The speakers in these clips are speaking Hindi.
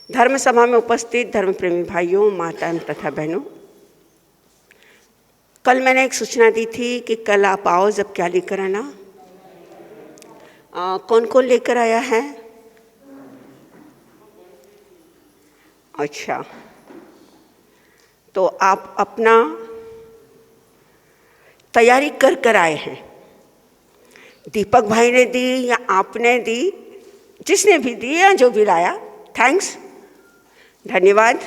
धर्म सभा में उपस्थित धर्म प्रेमी भाइयों, माताएं तथा बहनों, कल मैंने एक सूचना दी थी कि कल आप आओ, जब क्या लेकर आना। कौन कौन लेकर आया है? अच्छा, तो आप अपना तैयारी कर कर आए हैं। दीपक भाई ने दी या आपने दी, जिसने भी दी या जो भी लाया, थैंक्स, धन्यवाद।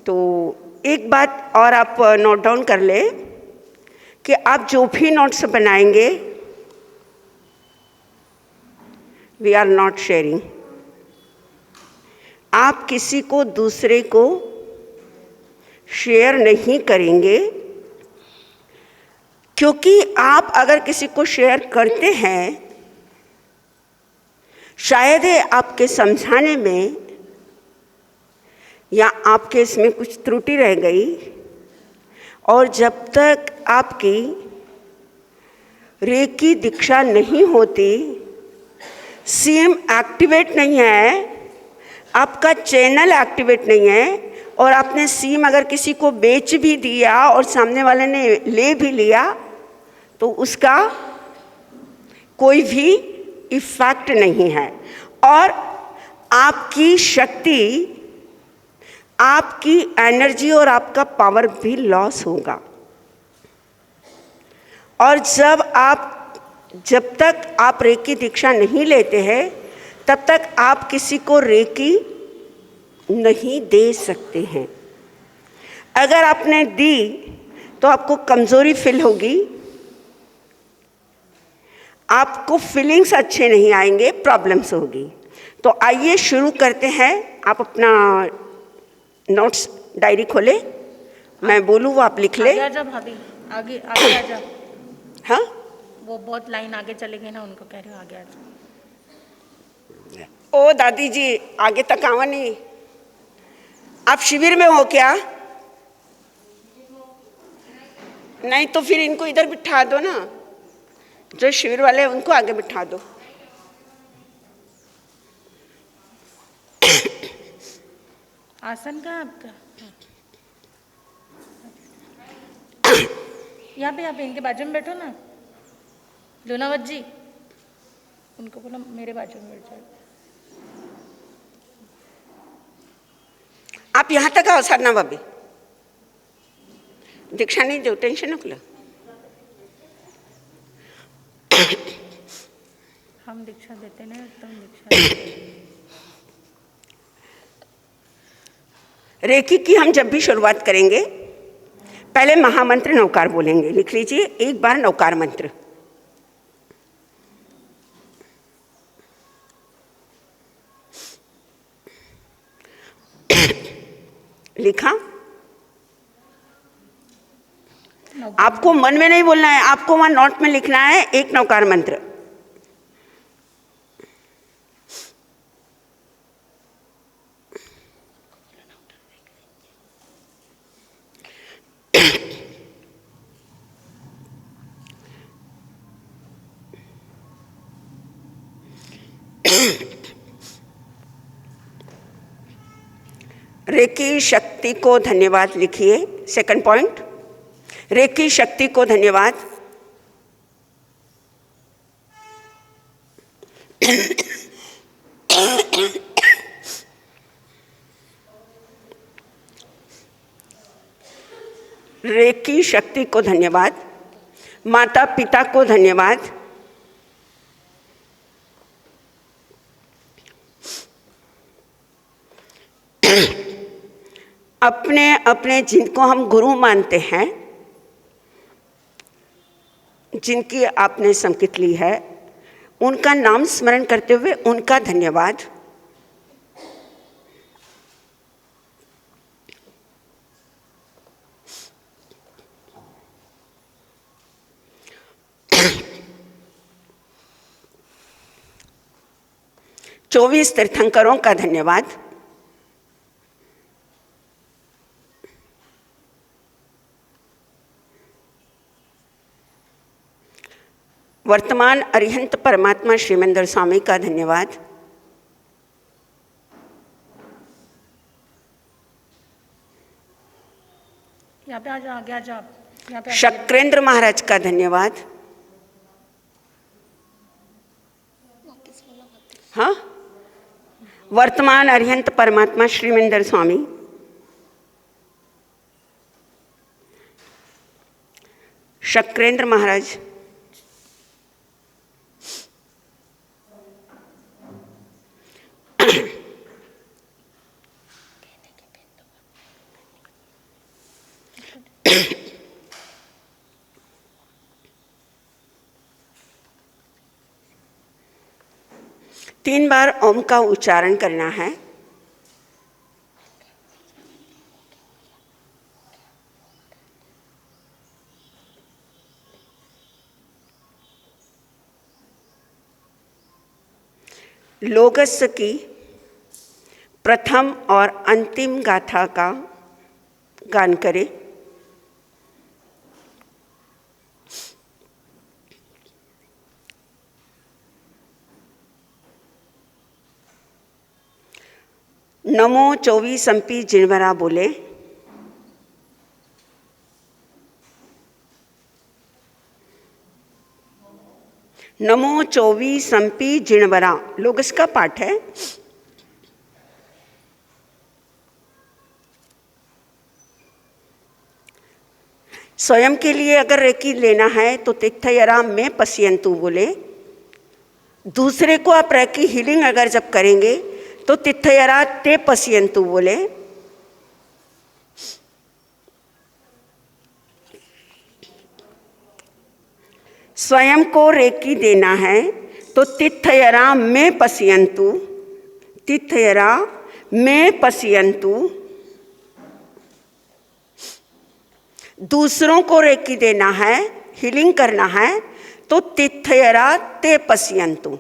तो एक बात और आप नोट डाउन कर ले कि आप जो भी नोट्स बनाएंगे, वी आर नॉट शेयरिंग। आप किसी को दूसरे को शेयर नहीं करेंगे, क्योंकि आप अगर किसी को शेयर करते हैं, शायद है आपके समझाने में या आपके इसमें कुछ त्रुटि रह गई, और जब तक आपकी रेकी दीक्षा नहीं होती, सीम एक्टिवेट नहीं है, आपका चैनल एक्टिवेट नहीं है, और आपने सीम अगर किसी को बेच भी दिया और सामने वाले ने ले भी लिया, तो उसका कोई भी इफेक्ट नहीं है, और आपकी शक्ति, आपकी एनर्जी और आपका पावर भी लॉस होगा। और जब तक आप रेकी दीक्षा नहीं लेते हैं, तब तक आप किसी को रेकी नहीं दे सकते हैं। अगर आपने दी तो आपको कमजोरी फील होगी, आपको फीलिंग्स अच्छे नहीं आएंगे, प्रॉब्लम्स होगी। तो आइए शुरू करते हैं। आप अपना नोट्स डायरी खोले, मैं बोलूँ वो आप लिख ले। आगे भाभी, आगे आगे आ जा। हाँ, वो बहुत लाइन आगे चले गए ना, उनको कह रहे हो आगे आ जा। ओ दादी जी, आगे तक आवा नहीं। आप शिविर में हो क्या? नहीं तो फिर इनको इधर बिठा दो ना, जो शिविर वाले हैं उनको आगे बिठा दो। आसन कहाँ है आपका? यहाँ पे इनके बाजू में बैठो ना। लूनावत जी, उनको बोलो मेरे बाजू में बैठ जाओ। आप यहाँ तक आओ साधना भाभी, दीक्षा नहीं दो, टेंशन न लो। हम दीक्षा देते नहीं, तुम दीक्षा। रेकी की हम जब भी शुरुआत करेंगे, पहले महामंत्र नवकार बोलेंगे। लिख लीजिए एक बार नवकार मंत्र। लिखा? आपको मन में नहीं बोलना है, आपको वहां नोट में लिखना है एक नवकार मंत्र। रेकी शक्ति को धन्यवाद लिखिए। सेकंड पॉइंट, रेकी शक्ति को धन्यवाद। रेकी शक्ति को धन्यवाद। माता पिता को धन्यवाद। अपने अपने जिनको हम गुरु मानते हैं, जिनकी आपने संकेत ली है, उनका नाम स्मरण करते हुए उनका धन्यवाद। चौबीस तीर्थंकरों का धन्यवाद। वर्तमान अरिहंत परमात्मा श्रीमंदर स्वामी का धन्यवाद। यहाँ पे आ जाओ, आगे आ जाओ आप, यहाँ पे आगे। शक्रेंद्र महाराज का धन्यवाद। हाँ, वर्तमान अरिहंत परमात्मा श्रीमिंदर स्वामी, शक्रेंद्र महाराज, तीन बार ओम का उच्चारण करना है। लोगस की प्रथम और अंतिम गाथा का गान करें। नमो 24 संपी जिनवरा बोले। नमो 24 संपी जिनवरा लोगस का पाठ है। स्वयं के लिए अगर रेकी लेना है तो तिथयरा में पश्यन्तु बोले। दूसरे को आप रेकी हीलिंग अगर जब करेंगे तो तिथयरा ते पश्यन्तु बोले। स्वयं को रेकी देना है तो तिथयरा में पश्यन्तु, तिथयरा में पश्यन्तु। दूसरों को रेकी देना है, हीलिंग करना है तो तिथयरा ते पश्यन्तु।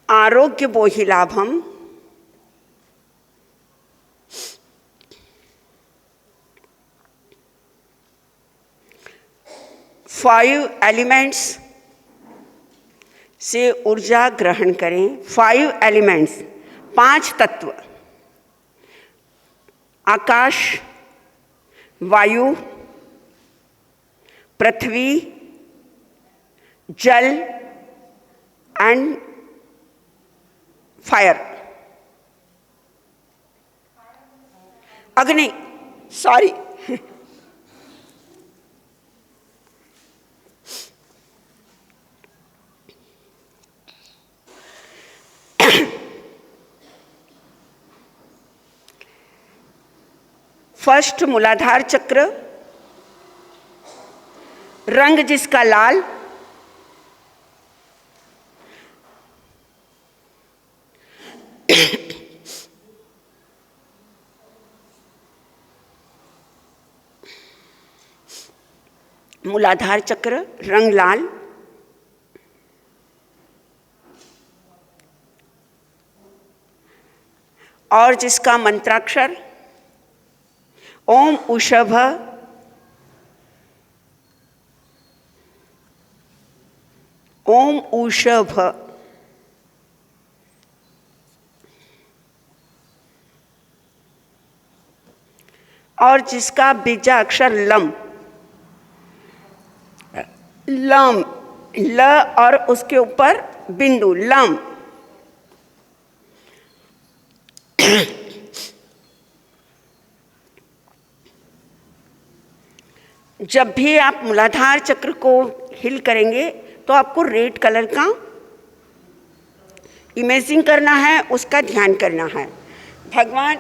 आरोग्य बोहि लाभम, 5 एलिमेंट्स से ऊर्जा ग्रहण करें। 5 एलिमेंट्स, 5 तत्व, आकाश, वायु, पृथ्वी, जल एंड फायर, अग्नि, सॉरी, फर्स्ट मूलाधार चक्र, रंग जिसका लाल, मूलाधार चक्र रंग लाल, और जिसका मंत्राक्षर ओम उषभ, ओम उषभ, और जिसका बीजा अक्षर लम, लम, ल और उसके ऊपर बिंदु लम। जब भी आप मूलाधार चक्र को हिल करेंगे तो आपको रेड कलर का इमेजिंग करना है, उसका ध्यान करना है। भगवान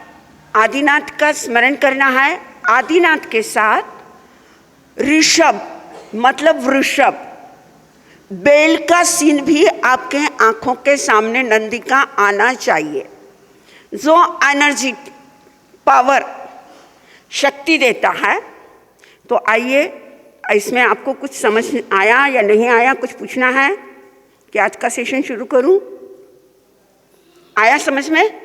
आदिनाथ का स्मरण करना है। आदिनाथ के साथ ऋषभ मतलब वृषभ, बेल का सीन भी आपके आंखों के सामने नंदी का आना चाहिए, जो एनर्जी, पावर, शक्ति देता है। तो आइए, इसमें आपको कुछ समझ आया या नहीं आया, कुछ पूछना है कि आज का सेशन शुरू करूं? आया समझ में?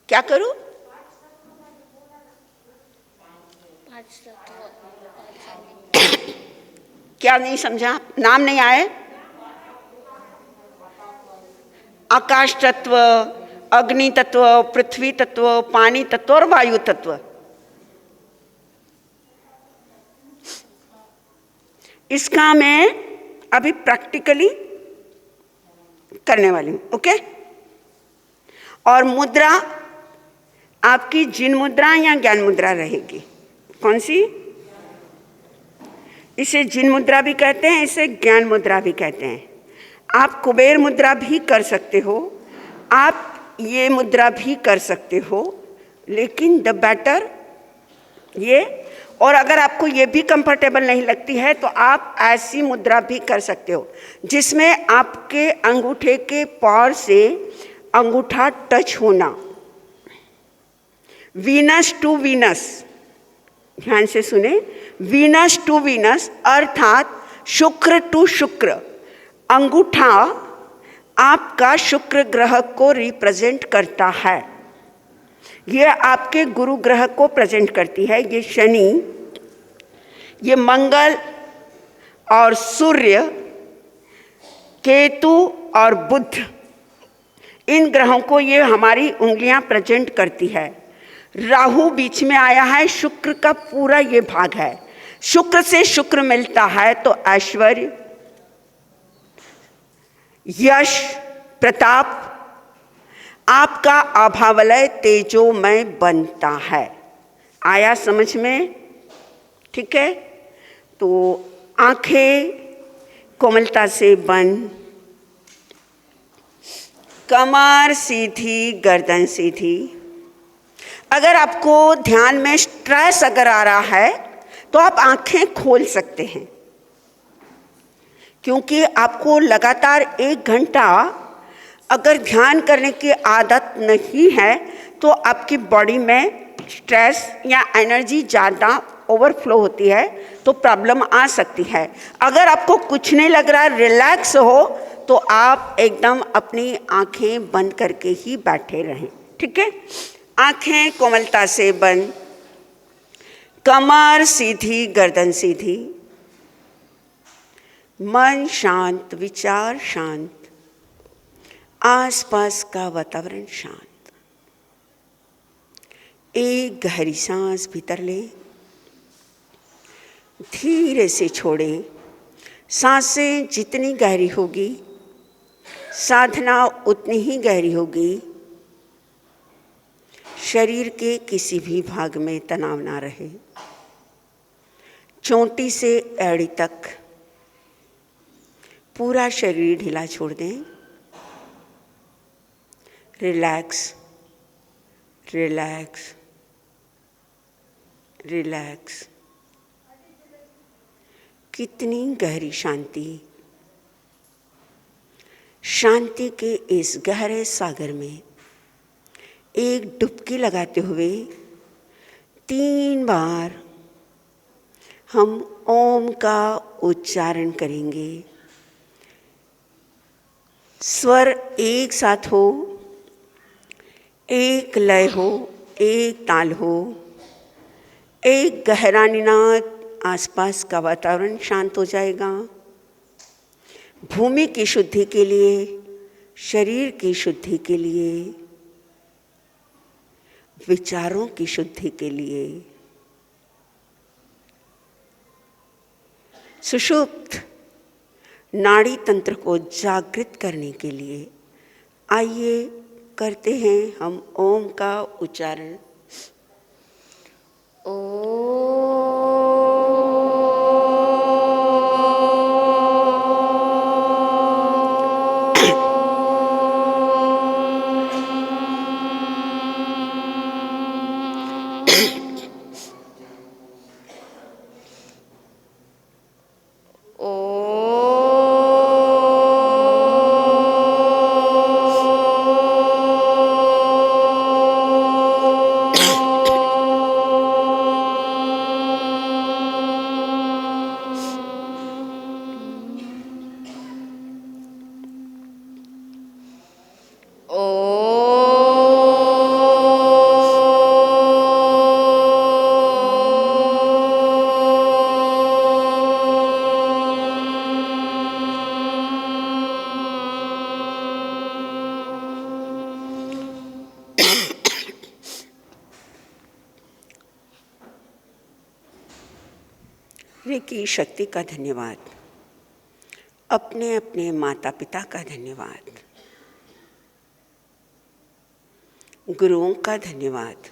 क्या करूं? क्या नहीं समझा? नाम नहीं आए? आकाश तत्व, अग्नि तत्व, पृथ्वी तत्व, पानी तत्व और वायु तत्व। इसका मैं अभी प्रैक्टिकली करने वाली हूं। ओके? और मुद्रा आपकी जिन मुद्रा या ज्ञान मुद्रा रहेगी। कौन सी? इसे जिन मुद्रा भी कहते हैं, इसे ज्ञान मुद्रा भी कहते हैं। आप कुबेर मुद्रा भी कर सकते हो, आप ये मुद्रा भी कर सकते हो, लेकिन द बेटर ये। और अगर आपको ये भी कंफर्टेबल नहीं लगती है तो आप ऐसी मुद्रा भी कर सकते हो जिसमें आपके अंगूठे के पार से अंगूठा टच होना। वीनस टू वीनस, ध्यान से सुने, वीनस टू वीनस अर्थात शुक्र टू शुक्र। अंगूठा आपका शुक्र ग्रह को रिप्रेजेंट करता है, ये आपके गुरु ग्रह को प्रेजेंट करती है। ये शनि, ये मंगल और सूर्य, केतु और बुध, इन ग्रहों को ये हमारी उंगलियां प्रेजेंट करती है। राहु बीच में आया है, शुक्र का पूरा ये भाग है। शुक्र से शुक्र मिलता है तो ऐश्वर्य, यश, प्रताप, आपका आभावलय तेजोमय बनता है। आया समझ में? ठीक है? तो आंखें कोमलता से बंद, कमर सीधी, गर्दन सीधी। अगर आपको ध्यान में स्ट्रेस अगर आ रहा है तो आप आंखें खोल सकते हैं, क्योंकि आपको लगातार 1 घंटा अगर ध्यान करने की आदत नहीं है तो आपकी बॉडी में स्ट्रेस या एनर्जी ज़्यादा ओवरफ्लो होती है तो प्रॉब्लम आ सकती है। अगर आपको कुछ नहीं लग रहा, रिलैक्स हो, तो आप एकदम अपनी आंखें बंद करके ही बैठे रहें। ठीक है? आंखें कोमलता से बंद, कमर सीधी, गर्दन सीधी, मन शांत, विचार शांत, आसपास का वातावरण शांत। एक गहरी सांस भीतर ले, धीरे से छोड़े। सांसें जितनी गहरी होगी साधना उतनी ही गहरी होगी। शरीर के किसी भी भाग में तनाव ना रहे। चोटी से एड़ी तक पूरा शरीर ढीला छोड़ दें। Relax, relax, relax. कितनी गहरी शांति। शांति के इस गहरे सागर में एक डुबकी लगाते हुए 3 बार हम ओम का उच्चारण करेंगे। स्वर एक साथ हो, एक लय हो, एक ताल हो, एक गहरा निनाद। आसपास का वातावरण शांत हो जाएगा। भूमि की शुद्धि के लिए, शरीर की शुद्धि के लिए, विचारों की शुद्धि के लिए, सुषुप्त नाड़ी तंत्र को जागृत करने के लिए आइए करते हैं हम ओम का उच्चारण। रेकी शक्ति का धन्यवाद, अपने अपने माता पिता का धन्यवाद, गुरुओं का धन्यवाद,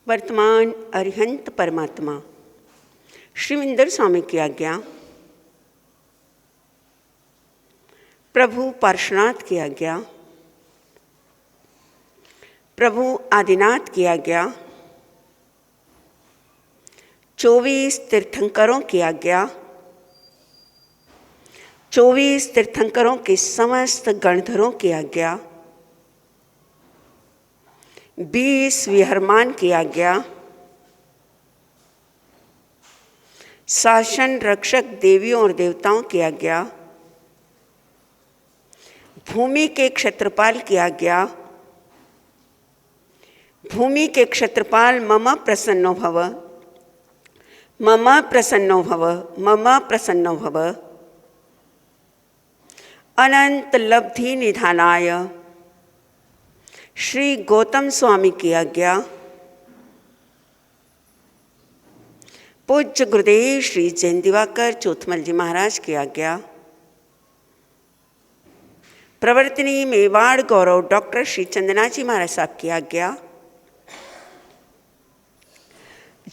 वर्तमान अरिहंत परमात्मा श्रीमिंदर स्वामी की आज्ञा, प्रभु पार्श्वनाथ की आज्ञा, प्रभु आदिनाथ की आज्ञा, 24 तीर्थंकरों की आज्ञा, 24 तीर्थंकरों के समस्त गणधरों की आज्ञा, 20 विहरमान की आज्ञा, शासन रक्षक देवियों और देवताओं की आज्ञा, भूमि के क्षेत्रपाल की आज्ञा, भूमि के क्षेत्रपाल मम प्रसन्नो भव, मम प्रसन्नो भव, मम प्रसन्नो भव, अनंत लब्धि निधानाय श्री गौतम स्वामी की आज्ञा, पूज्य गुरुदेव श्री जैन दिवाकर चौथमल जी महाराज की आज्ञा, प्रवर्तनी मेवाड़ गौरव डॉक्टर श्री चंदना जी महाराज साहब की आज्ञा,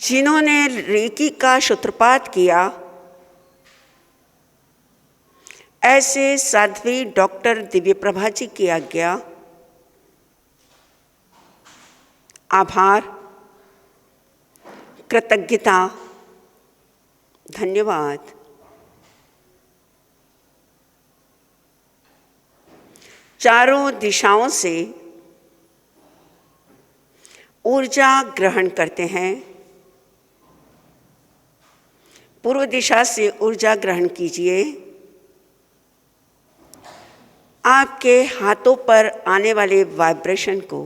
जिन्होंने रेकी का सूत्रपात किया, ऐसे साध्वी डॉक्टर दिव्य प्रभा जी की आज्ञा, आभार, कृतज्ञता, धन्यवाद। चारों दिशाओं से ऊर्जा ग्रहण करते हैं। पूर्व दिशा से ऊर्जा ग्रहण कीजिए। आपके हाथों पर आने वाले वाइब्रेशन को,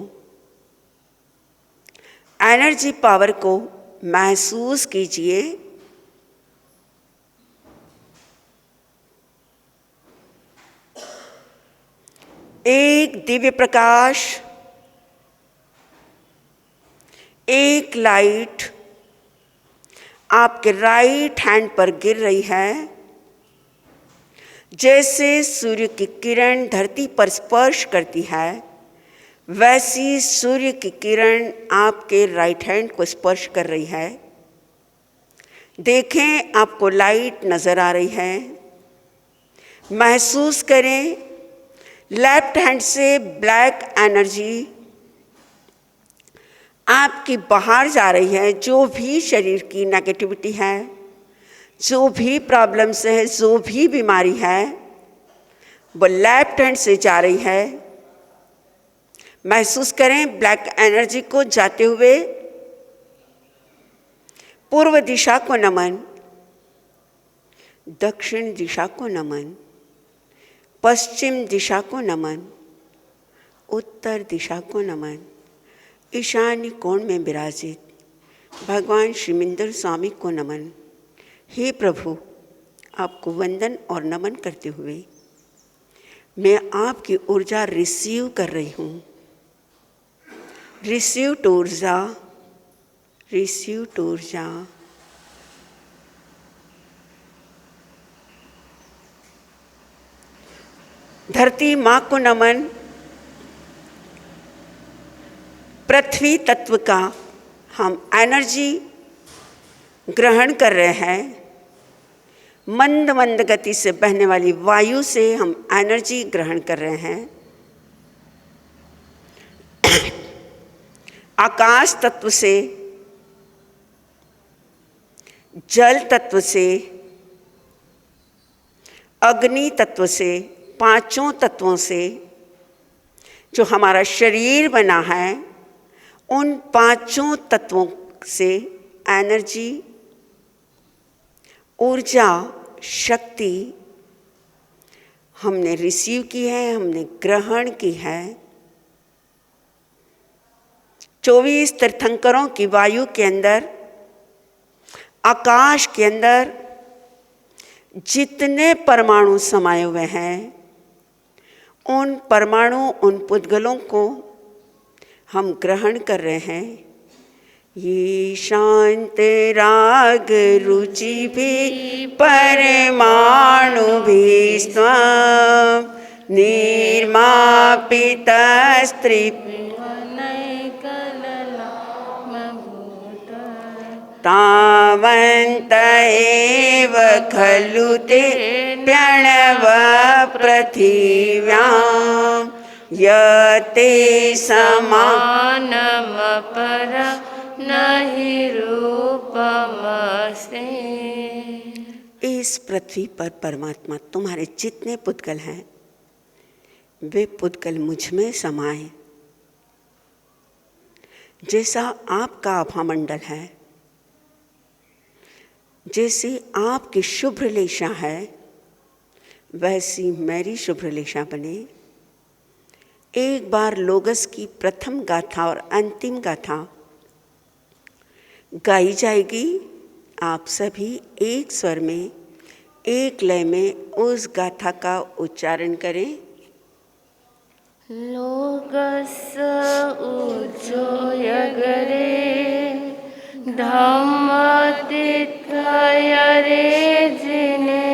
एनर्जी पावर को महसूस कीजिए। एक दिव्य प्रकाश, एक लाइट आपके राइट हैंड पर गिर रही है। जैसे सूर्य की किरण धरती पर स्पर्श करती है, वैसी सूर्य की किरण आपके राइट हैंड को स्पर्श कर रही है। देखें, आपको लाइट नजर आ रही है। महसूस करें, लेफ्ट हैंड से ब्लैक एनर्जी आपकी बाहर जा रही है। जो भी शरीर की नेगेटिविटी है, जो भी प्रॉब्लम्स है, जो भी बीमारी है, वो लेफ्ट हैंड से जा रही है। महसूस करें ब्लैक एनर्जी को जाते हुए। पूर्व दिशा को नमन, दक्षिण दिशा को नमन, पश्चिम दिशा को नमन, उत्तर दिशा को नमन। ईशान्य कोण में विराजित भगवान श्रीमिंदर स्वामी को नमन। हे प्रभु, आपको वंदन और नमन करते हुए मैं आपकी ऊर्जा रिसीव कर रही हूँ। रिसीव टू ऊर्जा, रिसीव टू ऊर्जा। धरती माँ को नमन। पृथ्वी तत्व का हम एनर्जी ग्रहण कर रहे हैं। मंद मंद गति से बहने वाली वायु से हम एनर्जी ग्रहण कर रहे हैं। आकाश तत्व से, जल तत्व से, अग्नि तत्व से, पांचों तत्वों से जो हमारा शरीर बना है, उन पांचों तत्वों से एनर्जी, ऊर्जा, शक्ति हमने रिसीव की है, हमने ग्रहण की है। 24 तीर्थंकरों की वायु के अंदर, आकाश के अंदर जितने परमाणु समाये हुए हैं, उन परमाणु, उन पुद्गलों को हम ग्रहण कर रहे हैं। ये शांत राग रुचि भी परमाणु भी स्वं निर्मापितस्त्री तावन्त एव खलु ते प्रणव पृथिव्यां यते समानमपर नहि रूपमस्ते। इस पृथ्वी पर परमात्मा तुम्हारे जितने पुद्गल हैं वे पुद्गल मुझ में समाये। जैसा आपका आभामंडल है, जैसी आपकी शुभ्रलेशा है, वैसी मेरी शुभ्रलेशा बने। एक बार लोगस की प्रथम गाथा और अंतिम गाथा गाई जाएगी। आप सभी एक स्वर में, एक लय में उस गाथा का उच्चारण करें। लोकस उज्जोयगरे धम्मतीर्थयरे जिने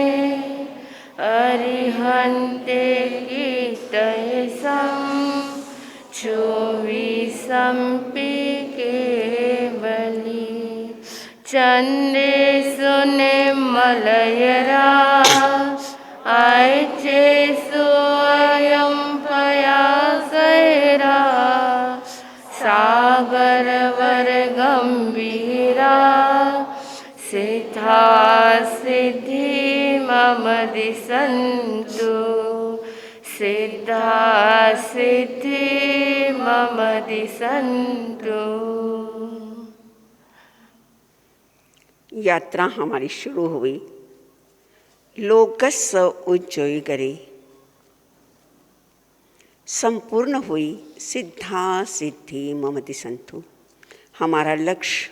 अरिहन्ते कीर्तयसं चोविसम्पि केवली चन्देषु निर्मलयरा आयचेषु अयं पयासैरा सागरवर गम्भीरा सिद्धा सिद्धि मम दिशन्तु सिद्धा सिद्धि मम दिशन्तु। यात्रा हमारी शुरू हुई लोकस उज्जोयगरे, संपूर्ण हुई सिद्धा सिद्धि मम दिशन्तु। हमारा लक्ष्य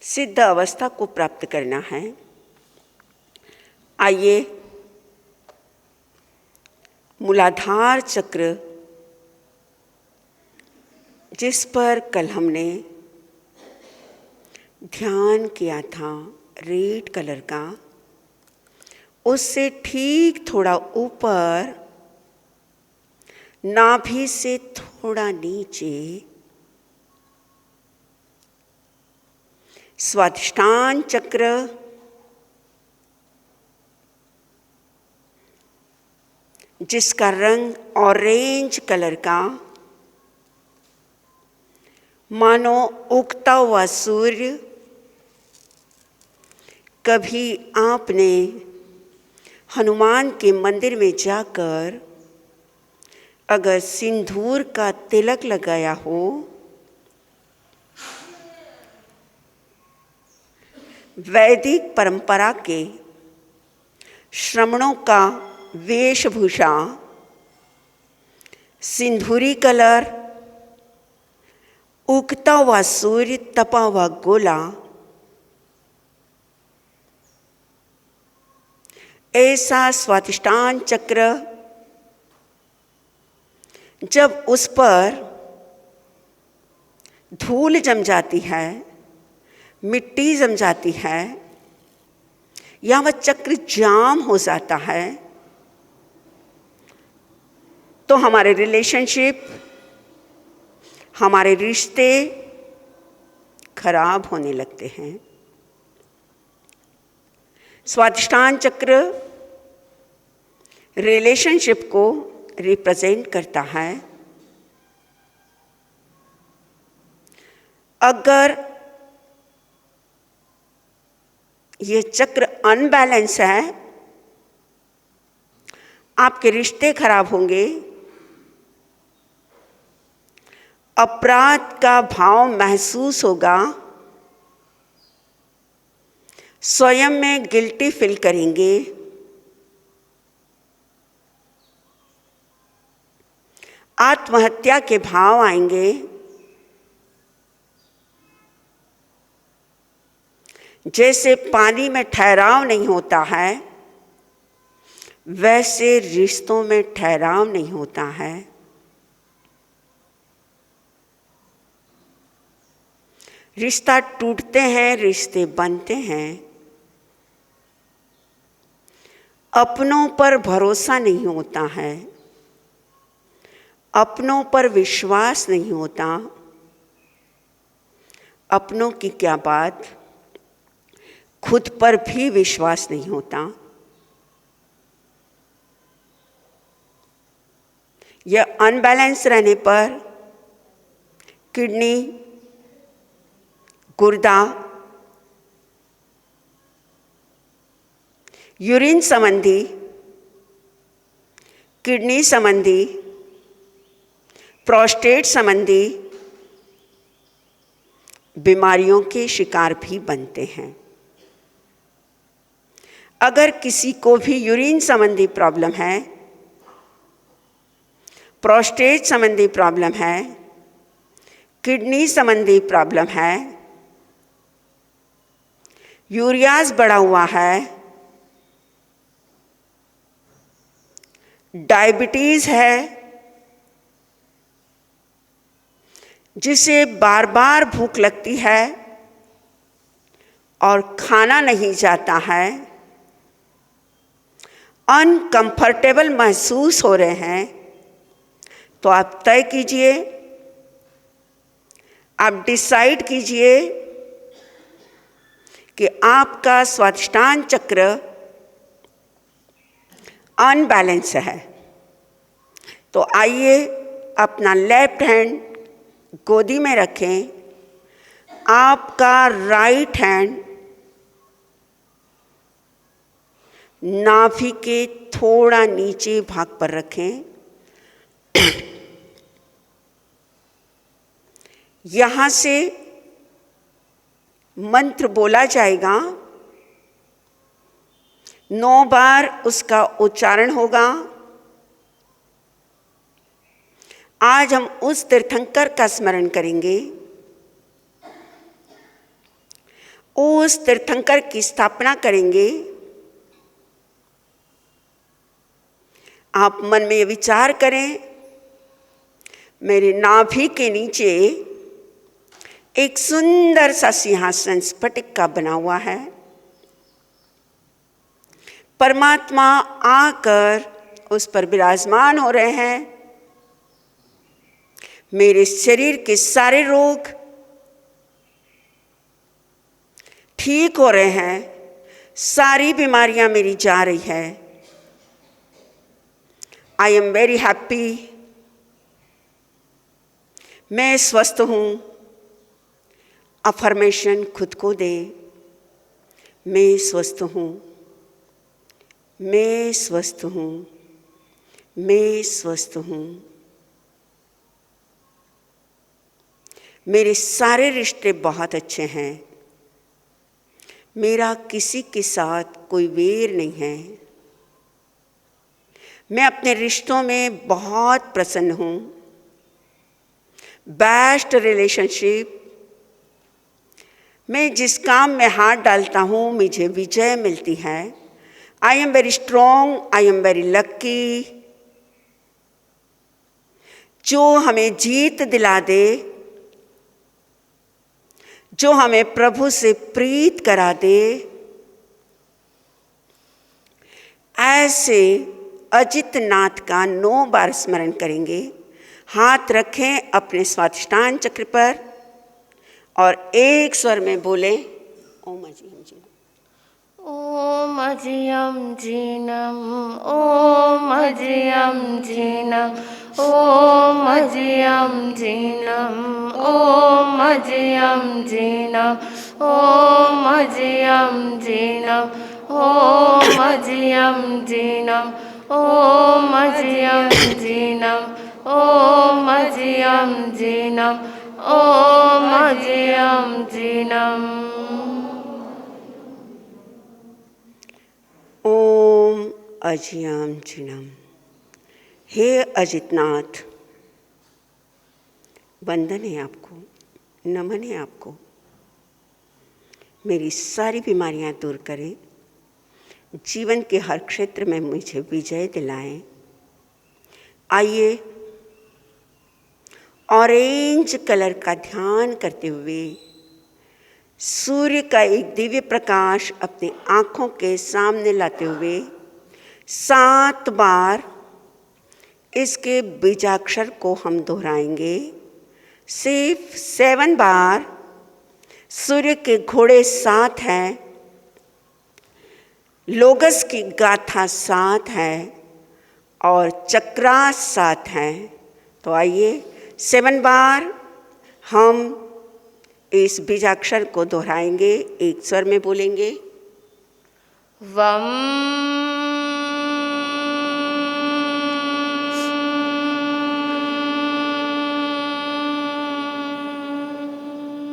सिद्ध अवस्था को प्राप्त करना है। आइए मूलाधार चक्र, जिस पर कल हमने ध्यान किया था रेड कलर का, उससे ठीक थोड़ा ऊपर नाभि से थोड़ा नीचे स्वाधिष्ठान चक्र, जिसका रंग ऑरेंज कलर का, मानो उगता हुआ सूर्य। कभी आपने हनुमान के मंदिर में जाकर अगर सिंदूर का तिलक लगाया हो, वैदिक परंपरा के श्रमणों का वेशभूषा सिंदूरी कलर, उगता हुआ सूर्य, तपा हुआ गोला, ऐसा स्वाधिष्ठान चक्र जब उस पर धूल जम जाती है, मिट्टी जम जाती है, या वह चक्र जाम हो जाता है, तो हमारे रिलेशनशिप, हमारे रिश्ते खराब होने लगते हैं। स्वाधिष्ठान चक्र रिलेशनशिप को रिप्रेजेंट करता है। अगर ये चक्र अनबैलेंस है, आपके रिश्ते खराब होंगे, अपराध का भाव महसूस होगा, स्वयं में गिल्टी फील करेंगे, आत्महत्या के भाव आएंगे, जैसे पानी में ठहराव नहीं होता है, वैसे रिश्तों में ठहराव नहीं होता है। रिश्ता टूटते हैं, रिश्ते बनते हैं। अपनों पर भरोसा नहीं होता है, अपनों पर विश्वास नहीं होता। अपनों की क्या बात, खुद पर भी विश्वास नहीं होता। यह अनबैलेंस रहने पर किडनी, गुर्दा, यूरिन संबंधी, किडनी संबंधी, प्रोस्टेट संबंधी बीमारियों के शिकार भी बनते हैं। अगर किसी को भी यूरिन संबंधी प्रॉब्लम है, प्रोस्टेट संबंधी प्रॉब्लम है, किडनी संबंधी प्रॉब्लम है, यूरियाज बढ़ा हुआ है, डायबिटीज है, जिसे बार बार भूख लगती है और खाना नहीं जाता है, अनकंफर्टेबल महसूस हो रहे हैं, तो आप तय कीजिए, आप डिसाइड कीजिए कि आपका स्वादिष्टान चक्र अनबैलेंस है। तो आइए अपना लेफ्ट हैंड गोदी में रखें, आपका राइट हैंड नाभि के थोड़ा नीचे भाग पर रखें। यहाँ से मंत्र बोला जाएगा, 9 बार उसका उच्चारण होगा। आज हम उस तीर्थंकर का स्मरण करेंगे, उस तीर्थंकर की स्थापना करेंगे। आप मन में विचार करें, मेरे नाभि के नीचे एक सुंदर सा सिंहासन स्फटिक का बना हुआ है। परमात्मा आकर उस पर विराजमान हो रहे हैं। मेरे शरीर के सारे रोग ठीक हो रहे हैं, सारी बीमारियां मेरी जा रही है। आई एम वेरी हैप्पी, मैं स्वस्थ हूँ। अफर्मेशन खुद को दे, मैं स्वस्थ हूँ, मैं स्वस्थ हूँ, मैं स्वस्थ हूँ। मेरे सारे रिश्ते बहुत अच्छे हैं, मेरा किसी के साथ कोई वैर नहीं है। मैं अपने रिश्तों में बहुत प्रसन्न हूँ। बेस्ट रिलेशनशिप, मैं जिस काम में हाथ डालता हूँ मुझे विजय मिलती है। I am very strong, I am very लक्की। जो हमें जीत दिला दे, जो हमें प्रभु से प्रीत करा दे, ऐसे अजित नाथ का 9 बार स्मरण करेंगे। हाथ रखें अपने स्वादिष्टान चक्र पर और एक स्वर में बोले, ओम अजियम जीनम, ओम अजियम जीनम, ओम अजियम जीनम, ओम अजियम जीनम, ओम अजियम जीनम, ओम अजियम जीनम, ओम अजियम जीनम, ओम अजियम जीनम, ओम अजियम जीनम, ओम अजियम जीनम। ओम अजियम जीनम। हे अजितनाथ, वंदन है आपको, नमन है आपको। मेरी सारी बीमारियां दूर करें, जीवन के हर क्षेत्र में मुझे विजय दिलाएं। आइए ऑरेंज कलर का ध्यान करते हुए सूर्य का एक दिव्य प्रकाश अपनी आँखों के सामने लाते हुए 7 बार इसके बीजाक्षर को हम दोहराएंगे। सिर्फ 7 बार। सूर्य के घोड़े 7 हैं, लोगस की गाथा 7 है और चक्रा 7 हैं। तो आइए 7 बार हम इस बीजाक्षर को दोहराएंगे, एक स्वर में बोलेंगे। वम वम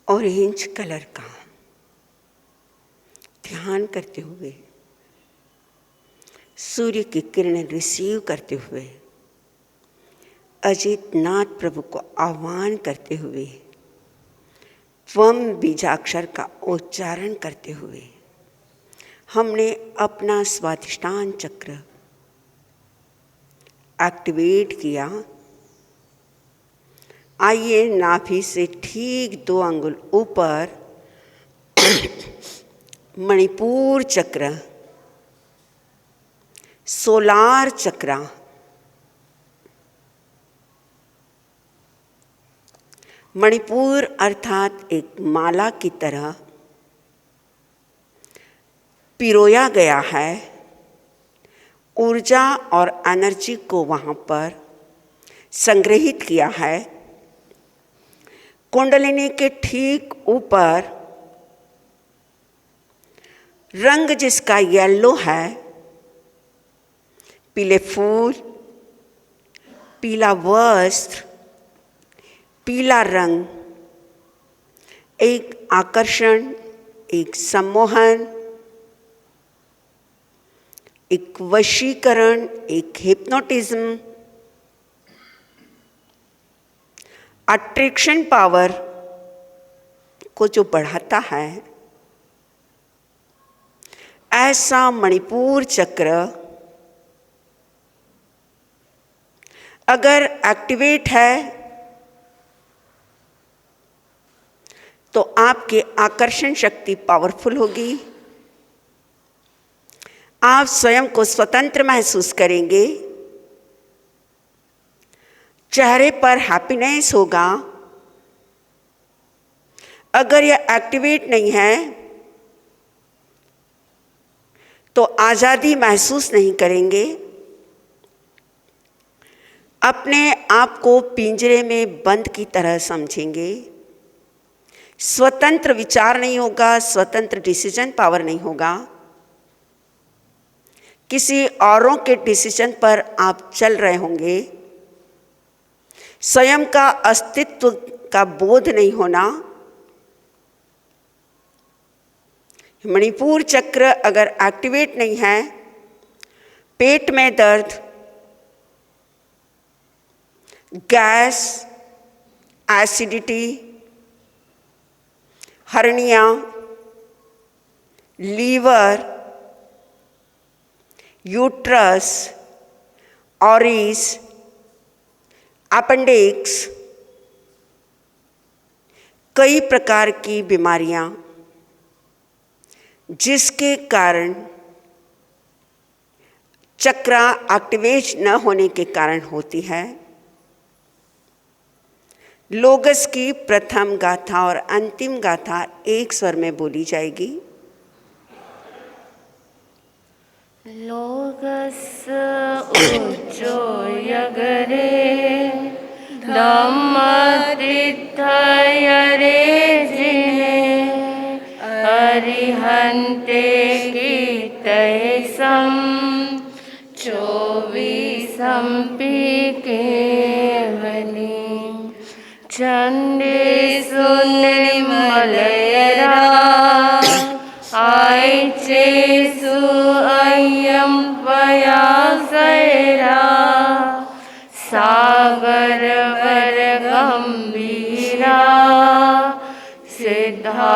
ऑरेंज कलर का ध्यान करते हुए, सूर्य की किरणें रिसीव करते हुए, अजित नाथ प्रभु को आह्वान करते हुए, वम बीजाक्षर का उच्चारण करते हुए हमने अपना स्वाधिष्ठान चक्र एक्टिवेट किया। आइए नाभि से ठीक 2 अंगुल ऊपर मणिपुर चक्र, सोलार चक्र, मणिपुर अर्थात एक माला की तरह पिरोया गया है। ऊर्जा और एनर्जी को वहाँ पर संग्रहित किया है। कुंडलिनी के ठीक ऊपर रंग जिसका येलो है, पीले फूल, पीला वस्त्र, पीला रंग, एक आकर्षण, एक सम्मोहन, एक वशीकरण, एक हिप्नोटिज्म, अट्रैक्शन पावर को जो बढ़ाता है, ऐसा मणिपुर चक्र अगर एक्टिवेट है तो आपकी आकर्षण शक्ति पावरफुल होगी। आप स्वयं को स्वतंत्र महसूस करेंगे, चेहरे पर हैप्पीनेस होगा। अगर यह एक्टिवेट नहीं है तो आज़ादी महसूस नहीं करेंगे, अपने आप को पिंजरे में बंद की तरह समझेंगे। स्वतंत्र विचार नहीं होगा, स्वतंत्र डिसीजन पावर नहीं होगा। किसी औरों के डिसीजन पर आप चल रहे होंगे। स्वयं का अस्तित्व का बोध नहीं होना। मणिपुर चक्र अगर एक्टिवेट नहीं है, पेट में दर्द, gas, acidity, hernia, liver, uterus, ऑरिस, अपेंडिक्स, कई प्रकार की बीमारियां जिसके कारण चक्रा एक्टिवेट न होने के कारण होती है। लोगस की प्रथम गाथा और अंतिम गाथा एक स्वर में बोली जाएगी। लोगस उच्चो यगरे धम्मतीर्थयरे जिने अरिहन्ते कीर्तयसं चौबीसम्पि केवली चण्डेषु निर्मलयरा आयचेषु अय्यं पयासैरा सागरवरगम्भीरा सिद्धा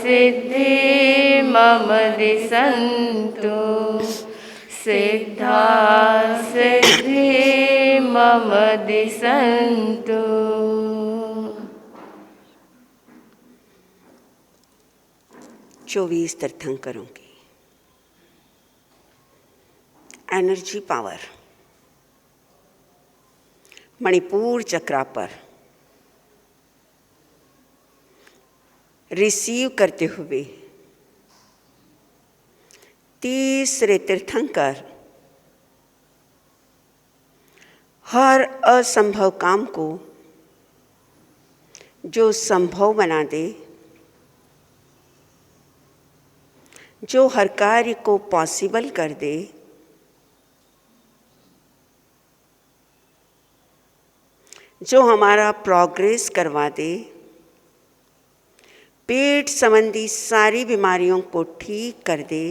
सिद्धि मम दिशन्तु सिद्धा सिद्धि मम दिशन्तु। 24 तीर्थंकरों की एनर्जी पावर मणिपुर चक्रा पर रिसीव करते हुए तीसरे तीर्थंकर हर असंभव काम को जो संभव बना दे, जो हर कार्य को पॉसिबल कर दे, जो हमारा प्रोग्रेस करवा दे, पेट संबंधी सारी बीमारियों को ठीक कर दे,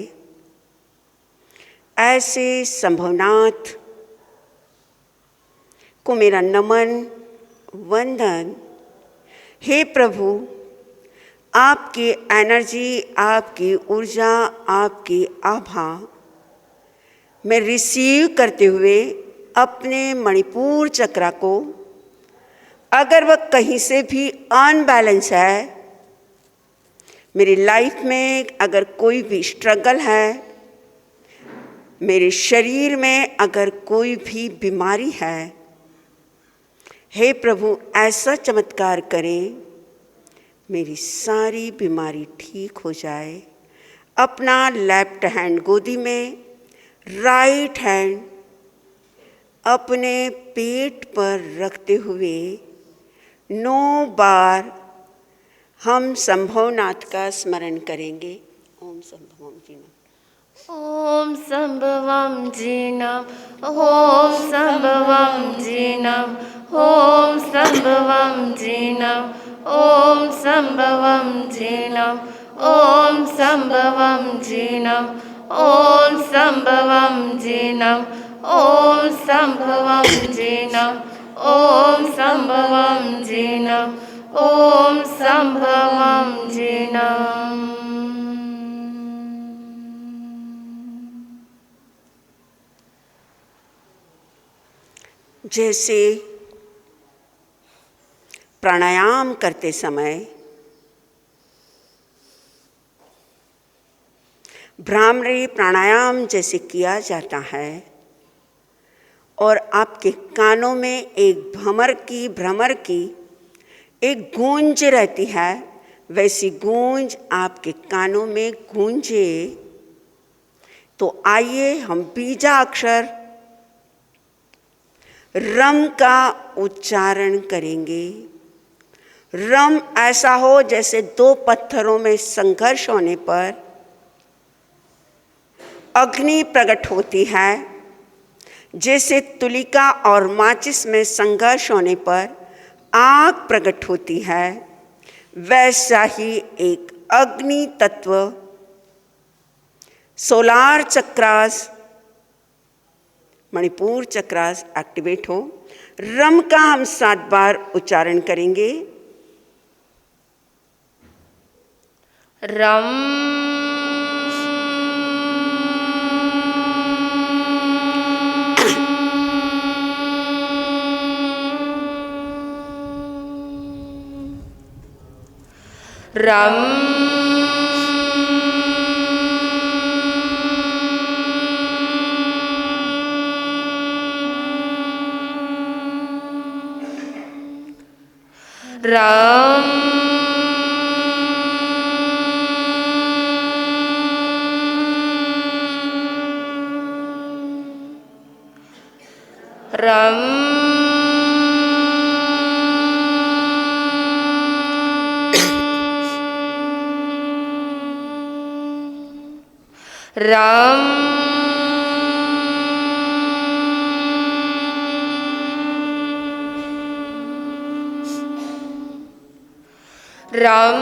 ऐसे संभवनाथ को मेरा नमन वंदन। हे प्रभु, आपकी एनर्जी, आपकी ऊर्जा, आपकी आभा मैं रिसीव करते हुए अपने मणिपुर चक्रा को, अगर वह कहीं से भी अनबैलेंस है, मेरी लाइफ में अगर कोई भी स्ट्रगल है, मेरे शरीर में अगर कोई भी बीमारी है, हे प्रभु ऐसा चमत्कार करें मेरी सारी बीमारी ठीक हो जाए। अपना लेफ्ट हैंड गोदी में, राइट हैंड अपने पेट पर रखते हुए 9 बार हम संभवनाथ का स्मरण करेंगे। ओम संभवम जीनम, ओम संभवम जीनम, ओम संभवम जीनम, ओम संभवम जीनम, ओम संभवम जीनम, ओम संभवम जीनम, ओम संभवम जीनम, ओम संभवम जीनम, ओम संभवम जीनम, ओम संभवम जीनम। जैसे प्राणायाम करते समय भ्रामरी प्राणायाम जैसे किया जाता है और आपके कानों में एक भ्रमर की एक गूंज रहती है, वैसी गूंज आपके कानों में गूंजे। तो आइए हम बीजाक्षर रम का उच्चारण करेंगे। रम ऐसा हो जैसे 2 पत्थरों में संघर्ष होने पर अग्नि प्रकट होती है, जैसे तुलिका और माचिस में संघर्ष होने पर आग प्रकट होती है, वैसा ही एक अग्नि तत्व सोलार चक्रास, मणिपुर चक्रास एक्टिवेट हो। रम का हम 7 बार उच्चारण करेंगे। रम रम रम रम रम रम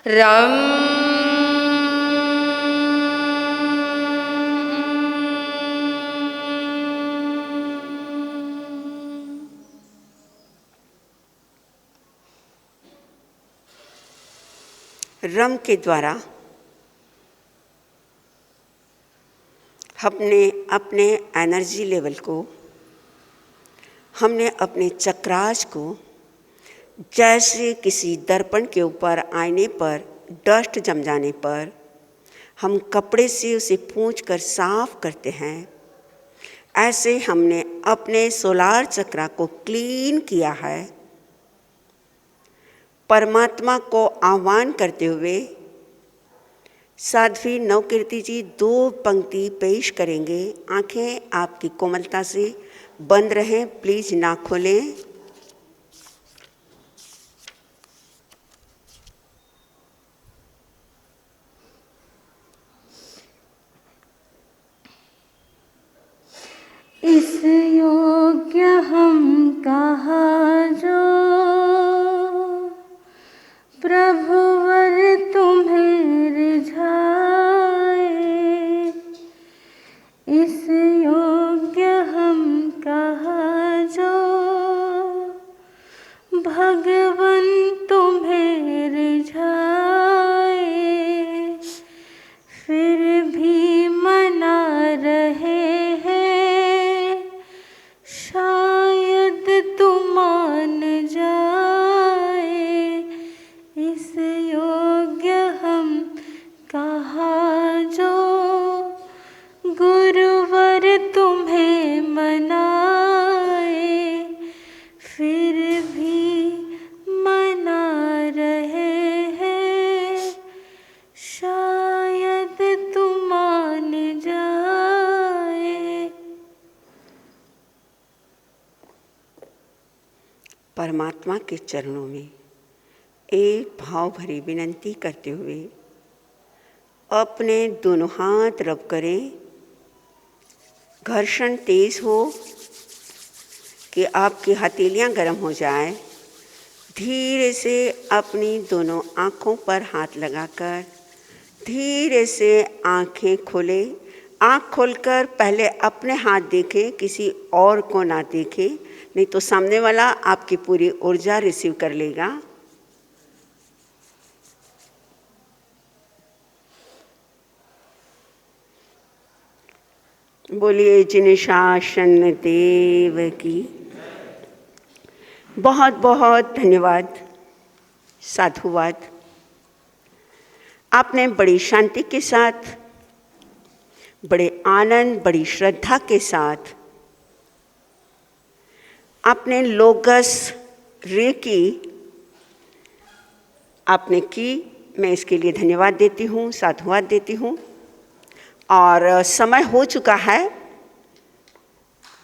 रम रम के द्वारा हमने अपने एनर्जी लेवल को, हमने अपने चक्रास को जैसे किसी दर्पण के ऊपर आईने पर डस्ट जम जाने पर हम कपड़े से उसे पोंछकर साफ करते हैं, ऐसे हमने अपने सोलार चक्रा को क्लीन किया है। परमात्मा को आह्वान करते हुए साध्वी नवकीर्ति जी 2 पंक्ति पेश करेंगे। आंखें आपकी कोमलता से बंद रहें, प्लीज ना खोलें। इस योग्य हम कहा जो प्रभुवर तुम्हें रिझाए, इस योग्य हम कहा जो भगवन तुम्हें रिझाए, फिर भी मना रहे हैं, शायद तुम मान जाए, इस योग्य हम कहा जो गुरुवर तुम्हें मनाए, फिर भी मना रहे हैं, शायद तुम मान जाए। परमात्मा के चरणों में एक भाव भरी विनंती करते हुए अपने दोनों हाथ रब करें। घर्षण तेज हो कि आपकी हथेलियां गर्म हो जाए। धीरे से अपनी दोनों आँखों पर हाथ लगाकर धीरे से आँखें खोले। आँख खोलकर पहले अपने हाथ देखें, किसी और को ना देखें, नहीं तो सामने वाला आपकी पूरी ऊर्जा रिसीव कर लेगा। बोलिए जिनशासन देव की। बहुत बहुत धन्यवाद, साधुवाद। आपने बड़ी शांति के साथ, बड़े आनंद, बड़ी श्रद्धा के साथ आपने लोगस रेकी आपने की। मैं इसके लिए धन्यवाद देती हूँ, साधुवाद देती हूँ। और समय हो चुका है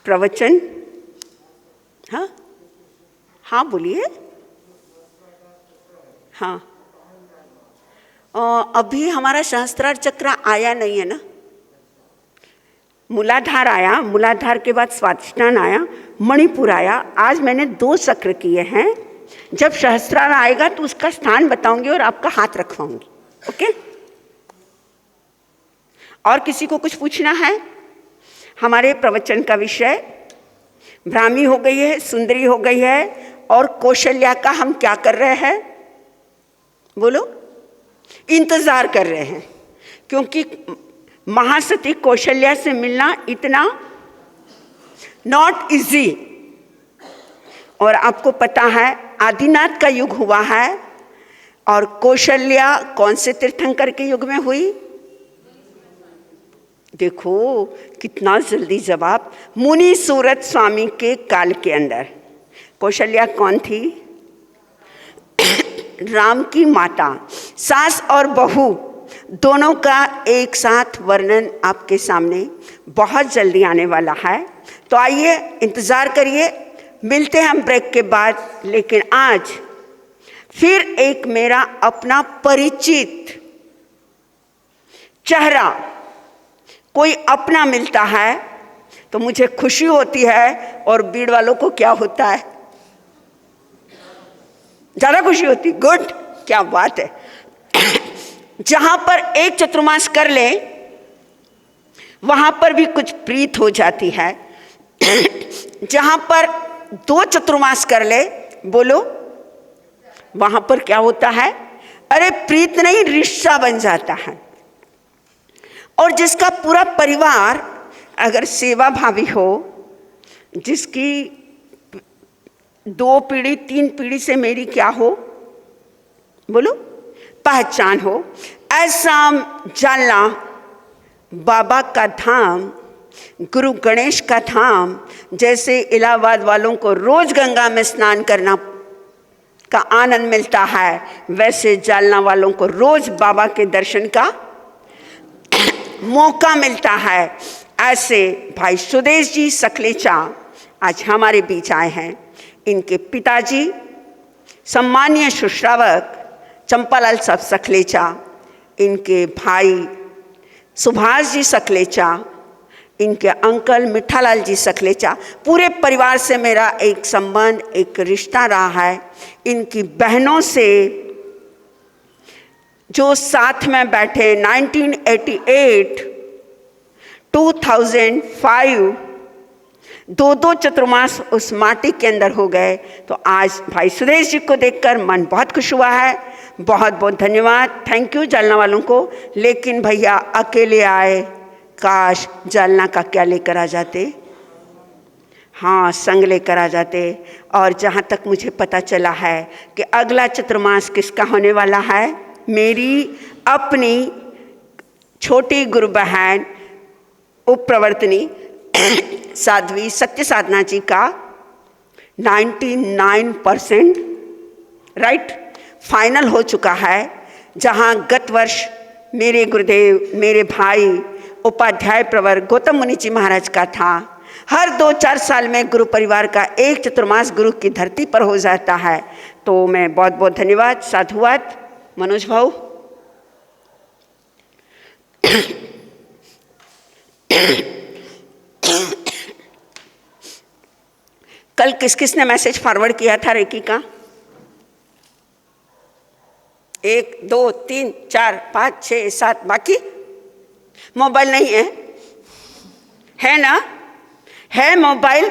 प्रवचन। हाँ हाँ बोलिए। हाँ, अभी हमारा सहस्त्रार चक्र आया नहीं है ना। मूलाधार आया, मूलाधार के बाद स्वाधिष्ठान आया, मणिपुर आया। आज मैंने 2 चक्र किए हैं। जब सहस्त्रार आएगा तो उसका स्थान बताऊंगी और आपका हाथ रखवाऊंगी। ओके? और किसी को कुछ पूछना है? हमारे प्रवचन का विषय ब्राह्मी हो गई है, सुंदरी हो गई है, और कौशल्या का हम क्या कर रहे हैं? बोलो। इंतजार कर रहे हैं, क्योंकि महासती कौशल्या से मिलना इतना नॉट इजी। और आपको पता है आदिनाथ का युग हुआ है, और कौशल्या कौन से तीर्थंकर के युग में हुई? देखो कितना जल्दी जवाब, मुनि सूरत स्वामी के काल के अंदर। कौशल्या कौन थी? राम की माता। सास और बहू दोनों का एक साथ वर्णन आपके सामने बहुत जल्दी आने वाला है, तो आइए इंतज़ार करिए, मिलते हैं हम ब्रेक के बाद। लेकिन आज फिर एक मेरा अपना परिचित चेहरा कोई अपना मिलता है तो मुझे खुशी होती है, और बीड़ वालों को क्या होता है? ज़्यादा खुशी होती। गुड, क्या बात है। जहां पर एक चतुर्मास कर ले वहां पर भी कुछ प्रीत हो जाती है, जहां पर 2 चतुर्मास कर ले, बोलो, वहां पर क्या होता है? अरे प्रीत नहीं, रिश्ता बन जाता है। और जिसका पूरा परिवार अगर सेवा भावी हो, जिसकी 2 पीढ़ी 3 पीढ़ी से मेरी क्या हो, बोलो, पहचान हो, ऐसा जालना बाबा का धाम, गुरु गणेश का धाम, जैसे इलाहाबाद वालों को रोज गंगा में स्नान करना का आनंद मिलता है, वैसे जालना वालों को रोज बाबा के दर्शन का मौका मिलता है। ऐसे भाई सुदेश जी सकलेचा आज हमारे बीच आए हैं। इनके पिताजी सम्मानीय सुश्रावक चंपालाल साहब सकलेचा, इनके भाई सुभाष जी सकलेचा, इनके अंकल मिठालाल जी सकलेचा, पूरे परिवार से मेरा एक संबंध, एक रिश्ता रहा है। इनकी बहनों से जो साथ में बैठे 1988, 2005, 2 चतुर्मास उस माटी के अंदर हो गए। तो आज भाई सुदेश जी को देखकर मन बहुत खुश हुआ है। बहुत बहुत धन्यवाद, थैंक यू जालना वालों को। लेकिन भैया अकेले आए, काश जालना का क्या लेकर आ जाते, हाँ संग लेकर आ जाते। और जहाँ तक मुझे पता चला है कि अगला चतुर्मास किसका होने वाला है, मेरी अपनी छोटी गुरु बहन उप प्रवर्तनी साध्वी सत्य साधना जी का 99% राइट फाइनल हो चुका है। जहाँ गत वर्ष मेरे गुरुदेव, मेरे भाई उपाध्याय प्रवर गौतम मुनि जी महाराज का था। हर 2-4 साल में गुरु परिवार का एक चतुर्मास गुरु की धरती पर हो जाता है। तो मैं बहुत बहुत धन्यवाद, साधुवाद। मनोज भाऊ, कल किस किसने मैसेज फॉरवर्ड किया था रेकी का? 1 2 3 4 5 6 7, बाकी मोबाइल नहीं है, है ना? है मोबाइल?